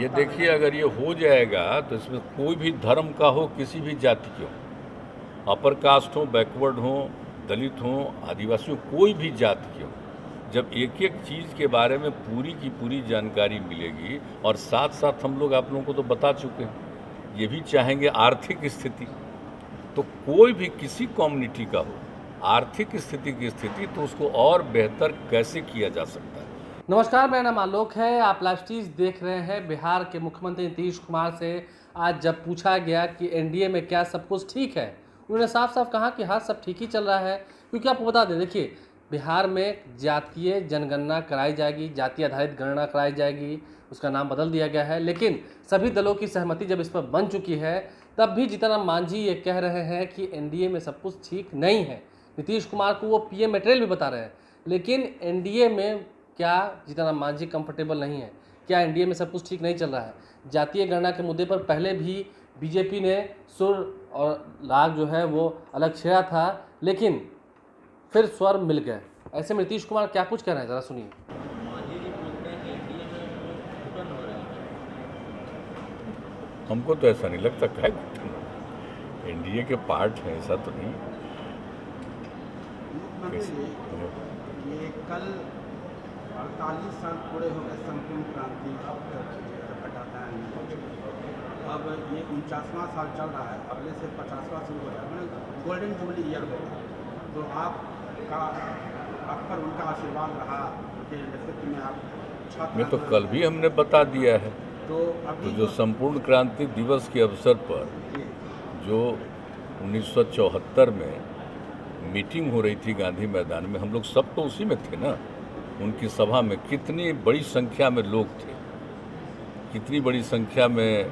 ये देखिए, अगर ये हो जाएगा तो इसमें कोई भी धर्म का हो, किसी भी जाति के हो, अपर कास्ट हो, बैकवर्ड हो, दलित हो, आदिवासी हो, कोई भी जाति के हो, जब एक एक चीज़ के बारे में पूरी की पूरी जानकारी मिलेगी, और साथ साथ हम लोग आप लोगों को तो बता चुके हैं, ये भी चाहेंगे आर्थिक स्थिति, तो कोई भी किसी कम्युनिटी का हो, आर्थिक स्थिति की स्थिति तो उसको और बेहतर कैसे किया जा सकता है। नमस्कार, मेरा नाम आलोक है। आप लाइव स्टीज देख रहे हैं। बिहार के मुख्यमंत्री नीतीश कुमार से आज जब पूछा गया कि एनडीए में क्या सब कुछ ठीक है, उन्होंने साफ साफ कहा कि हाँ, सब ठीक ही चल रहा है। क्योंकि आपको बता दें, देखिए, बिहार में जातीय जनगणना कराई जाएगी, जाति आधारित गणना कराई जाएगी, उसका नाम बदल दिया गया है। लेकिन सभी दलों की सहमति जब इस पर बन चुकी है, तब भी जीतन राम मांझी ये कह रहे हैं कि एनडीए में सब कुछ ठीक नहीं है। नीतीश कुमार को वो पीएम मटेरियल भी बता रहे हैं, लेकिन एनडीए में क्या जीतन राम मांझी कंफर्टेबल नहीं है? क्या एनडीए में सब कुछ ठीक नहीं चल रहा है? जातीय गणना के मुद्दे पर पहले भी बीजेपी ने सुर और राग जो है वो अलग छेड़ा था, लेकिन फिर स्वर मिल गए। ऐसे में नीतीश कुमार क्या कुछ कह रहे हैं, जरा सुनिए। हमको तो ऐसा नहीं लगता, क्या एनडीए के पार्ट हैं, ऐसा तो नहीं। ये कल 48 साल पूरे हो गए संपूर्ण क्रांति घटाता है। अब ये 49वां साल चल रहा है, अगले से 50वां शुरू हो जाएगा, मतलब गोल्डन जुबली ईयर होगा। तो आप पर उनका आशीर्वाद रहा उनके नेतृत्व में, आप छात्र मैं तो कल भी हमने बता दिया है। तो अभी जो संपूर्ण क्रांति दिवस के अवसर पर जो 1974 में मीटिंग हो रही थी गांधी मैदान में, हम लोग सब तो उसी में थे ना। उनकी सभा में कितनी बड़ी संख्या में लोग थे, कितनी बड़ी संख्या में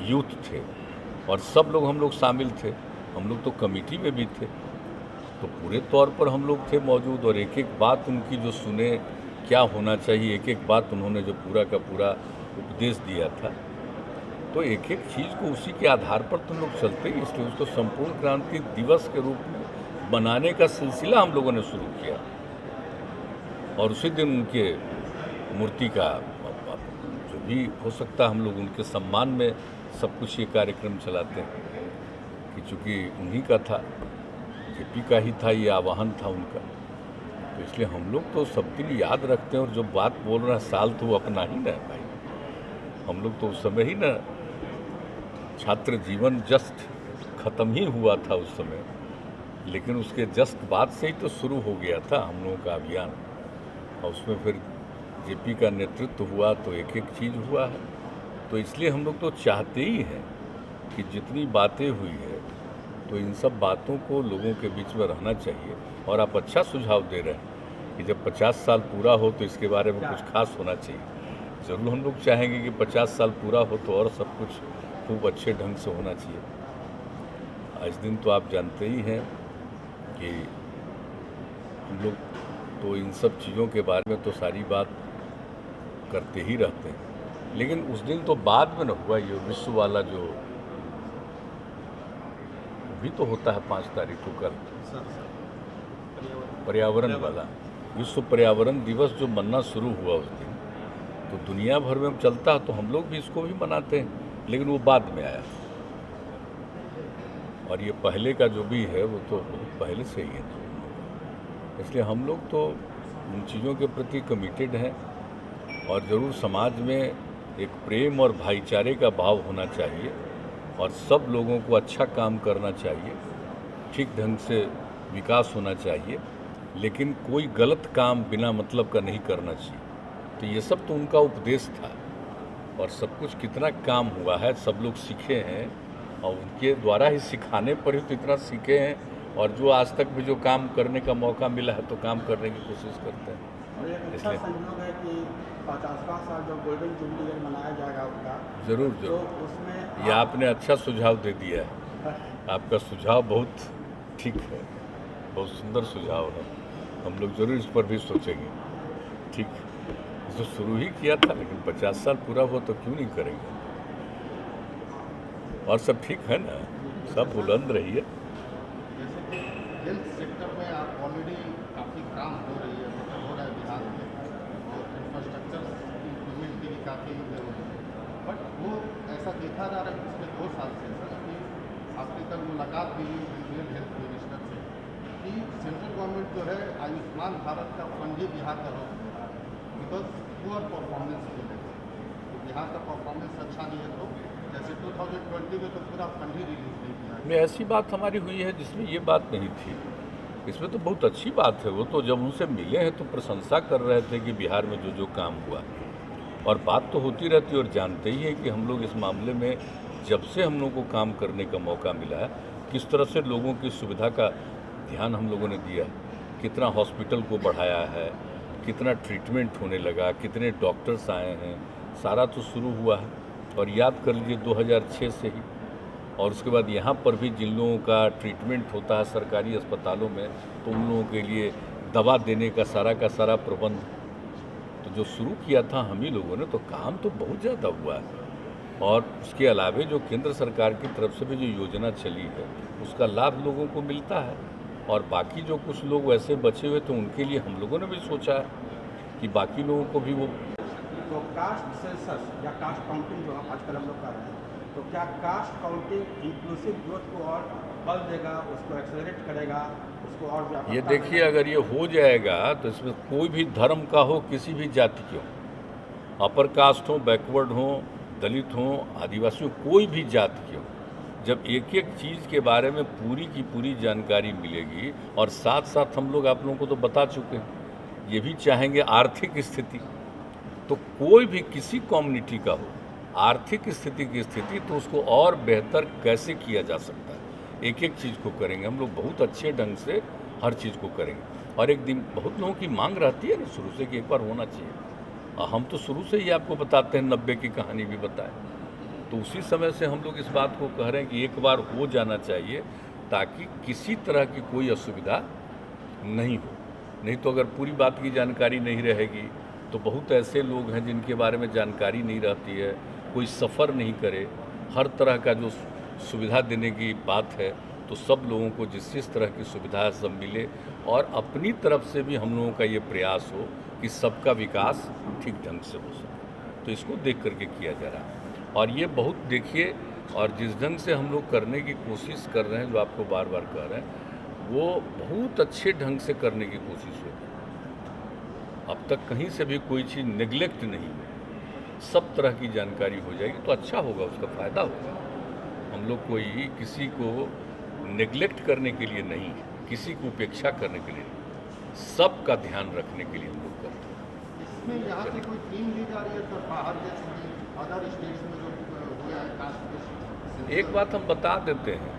यूथ थे, और सब लोग हम लोग शामिल थे। हम लोग तो कमेटी में भी थे, तो पूरे तौर पर हम लोग थे मौजूद, और एक एक बात उनकी जो सुने, क्या होना चाहिए, एक एक बात उन्होंने जो पूरा का पूरा उपदेश दिया था, तो एक एक चीज़ को उसी के आधार पर तुम लोग चलते ही, इसलिए उसको संपूर्ण क्रांति दिवस के रूप में बनाने का सिलसिला हम लोगों ने शुरू किया। और उसी दिन उनके मूर्ति का जो भी हो सकता है, हम लोग उनके सम्मान में सब कुछ ये कार्यक्रम चलाते हैं, कि चूँकि उन्हीं का था, जेपी का ही था, ये आवाहन था उनका, तो इसलिए हम लोग तो सब दिन याद रखते हैं। और जो बात बोल रहा है, साल तो वो अपना ही ना है भाई। हम लोग तो उस समय ही ना, छात्र जीवन जस्ट ख़त्म ही हुआ था उस समय, लेकिन उसके जस्ट बाद से ही तो शुरू हो गया था हम लोगों का अभियान, और उसमें फिर जेपी का नेतृत्व हुआ, तो एक एक चीज़ हुआ है। तो इसलिए हम लोग तो चाहते ही हैं कि जितनी बातें हुई है, तो इन सब बातों को लोगों के बीच में रहना चाहिए। और आप अच्छा सुझाव दे रहे हैं कि जब 50 साल पूरा हो तो इसके बारे में कुछ खास होना चाहिए। ज़रूर हम लोग चाहेंगे कि 50 साल पूरा हो तो और सब कुछ खूब अच्छे ढंग से होना चाहिए। आज दिन तो आप जानते ही हैं कि हम लोग तो इन सब चीज़ों के बारे में तो सारी बात करते ही रहते हैं, लेकिन उस दिन तो बाद में न हुआ। ये विश्व वाला जो भी तो होता है 5 तारीख को, कल पर्यावरण वाला विश्व पर्यावरण दिवस जो मनना शुरू हुआ उस दिन, तो दुनिया भर में चलता है, तो हम लोग भी इसको भी मनाते हैं, लेकिन वो बाद में आया। और ये पहले का जो भी है वो तो बहुत पहले से ही है, इसलिए हम लोग तो उन चीज़ों के प्रति कमिटेड हैं। और ज़रूर समाज में एक प्रेम और भाईचारे का भाव होना चाहिए, और सब लोगों को अच्छा काम करना चाहिए, ठीक ढंग से विकास होना चाहिए, लेकिन कोई गलत काम बिना मतलब का नहीं करना चाहिए। तो ये सब तो उनका उपदेश था, और सब कुछ कितना काम हुआ है, सब लोग सीखे हैं, और उनके द्वारा ही सिखाने पर ही तो इतना सीखे हैं। और जो आज तक भी जो काम करने का मौका मिला है, तो काम करने की कोशिश करते हैं। और एक अच्छा संयोग है कि 50वां साल जो गोल्डन जुबली ईयर मनाया जाएगा उनका, ज़रूर तो उसमें ये आपने अच्छा सुझाव दे दिया है। आपका सुझाव बहुत ठीक है, बहुत सुंदर सुझाव है। हम लोग ज़रूर इस पर भी सोचेंगे। ठीक, तो शुरू ही किया था, लेकिन 50 साल पूरा हुआ तो क्यों नहीं करेंगे। और सब ठीक है ना, सब बुलंद रहिए। जैसे कि हेल्थ सेक्टर में आप ऑलरेडी काफ़ी काम हो रही है, मतलब हो रहा है बिहार में, और इंफ्रास्ट्रक्चर इम्प्रूवमेंट की भी काफ़ी जरूरत है। देखा जा रहा है पिछले 2 साल से सर कि आपकी कल मुलाकात भी हुई इंडियन हेल्थ मिनिस्टर से कि सेंट्रल गवर्नमेंट जो है आयुष्मान भारत का फंड ही बिहार का रोक दे रहा है बिकॉज पुअर परफॉर्मेंस को लेकर। तो बिहार का परफॉर्मेंस अच्छा नहीं है तो जैसे 2020 में तो पूरा फंड ही रिलीज नहीं किया। में ऐसी बात हमारी हुई है जिसमें ये बात नहीं थी। इसमें तो बहुत अच्छी बात है। वो तो जब उनसे मिले हैं तो प्रशंसा कर रहे थे कि बिहार में जो जो काम हुआ, और बात तो होती रहती है। और जानते ही हैं कि हम लोग इस मामले में जब से हम लोग को काम करने का मौका मिला है, किस तरह से लोगों की सुविधा का ध्यान हम लोगों ने दिया, कितना हॉस्पिटल को बढ़ाया है, कितना ट्रीटमेंट होने लगा, कितने डॉक्टर्स आए हैं, सारा तो शुरू हुआ है। और याद कर लीजिए 2006 से ही, और उसके बाद यहाँ पर भी जिन लोगों का ट्रीटमेंट होता है सरकारी अस्पतालों में, तो उन लोगों के लिए दवा देने का सारा प्रबंध तो जो शुरू किया था हम ही लोगों ने, तो काम तो बहुत ज़्यादा हुआ है। और उसके अलावे जो केंद्र सरकार की तरफ से भी जो योजना चली है उसका लाभ लोगों को मिलता है। और बाकी जो कुछ लोग वैसे बचे हुए तो उनके लिए हम लोगों ने भी सोचा है कि बाकी लोगों को भी वो। तो कास्ट सेंसस या कास्ट काउंटिंग जो आजकल हम लोग कर रहे हैं, तो क्या कास्ट काउंटिंग इंक्लूसिव ग्रोथ को और बल देगा, उसको एक्सेलरेट करेगा, उसको और व्यापकता ये देखिए, अगर ये हो जाएगा तो इसमें कोई भी धर्म का हो, किसी भी जाति के हो, अपर कास्ट हो, बैकवर्ड हो, दलित हो, आदिवासी हो, कोई भी जाति के हो, जब एक एक चीज़ के बारे में पूरी की पूरी जानकारी मिलेगी, और साथ साथ हम लोग आप लोगों को तो बता चुके हैं, ये भी चाहेंगे आर्थिक स्थिति, तो कोई भी किसी कम्युनिटी का हो, आर्थिक स्थिति की स्थिति तो उसको और बेहतर कैसे किया जा सकता है, एक एक चीज़ को करेंगे हम लोग, बहुत अच्छे ढंग से हर चीज़ को करेंगे। और एक दिन बहुत लोगों की मांग रहती है ना शुरू से कि एक बार होना चाहिए, और हम तो शुरू से ही आपको बताते हैं, 90 की कहानी भी बताए, तो उसी समय से हम लोग इस बात को कह रहे हैं कि एक बार हो जाना चाहिए, ताकि किसी तरह की कोई असुविधा नहीं हो। नहीं तो अगर पूरी बात की जानकारी नहीं रहेगी तो बहुत ऐसे लोग हैं जिनके बारे में जानकारी नहीं रहती है, कोई सफ़र नहीं करे, हर तरह का जो सुविधा देने की बात है, तो सब लोगों को जिस तरह की सुविधा सब मिले, और अपनी तरफ से भी हम लोगों का ये प्रयास हो कि सबका विकास ठीक ढंग से हो सके, तो इसको देख करके किया जा रहा है। और ये बहुत देखिए, और जिस ढंग से हम लोग करने की कोशिश कर रहे हैं, जो आपको बार बार कह रहे हैं, वो बहुत अच्छे ढंग से करने की कोशिश होगी। अब तक कहीं से भी कोई चीज़ नेग्लेक्ट नहीं हुई, सब तरह की जानकारी हो जाएगी, तो अच्छा होगा, उसका फ़ायदा होगा। हम लोग कोई किसी को नेग्लेक्ट करने के लिए नहीं, किसी को उपेक्षा करने के लिए नहीं, सबका ध्यान रखने के लिए हम लोग करते हैं। इसमें यहाँ से कोई टीम ली जा रही है तो बाहर जैसे कि अदर स्टेट्स में जो हुआ है कास्ट। एक बात हम बता देते हैं,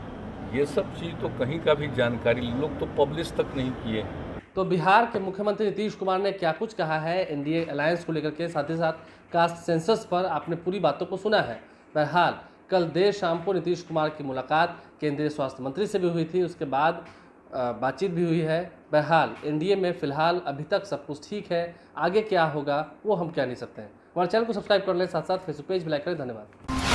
ये सब चीज़ तो कहीं का भी जानकारी लोग तो पब्लिश तक नहीं किए हैं। तो बिहार के मुख्यमंत्री नीतीश कुमार ने क्या कुछ कहा है एनडीए अलायंस को लेकर के, साथ ही साथ कास्ट सेंसस पर आपने पूरी बातों को सुना है। बहरहाल कल देर शाम को नीतीश कुमार की मुलाकात केंद्रीय स्वास्थ्य मंत्री से भी हुई थी, उसके बाद बातचीत भी हुई है। बहरहाल एनडीए में फिलहाल अभी तक सब कुछ ठीक है, आगे क्या होगा वो हम कह नहीं सकते हैं। हमारे चैनल को सब्सक्राइब कर लें, साथ साथ फेसबुक पेज भी लाइक करें। धन्यवाद।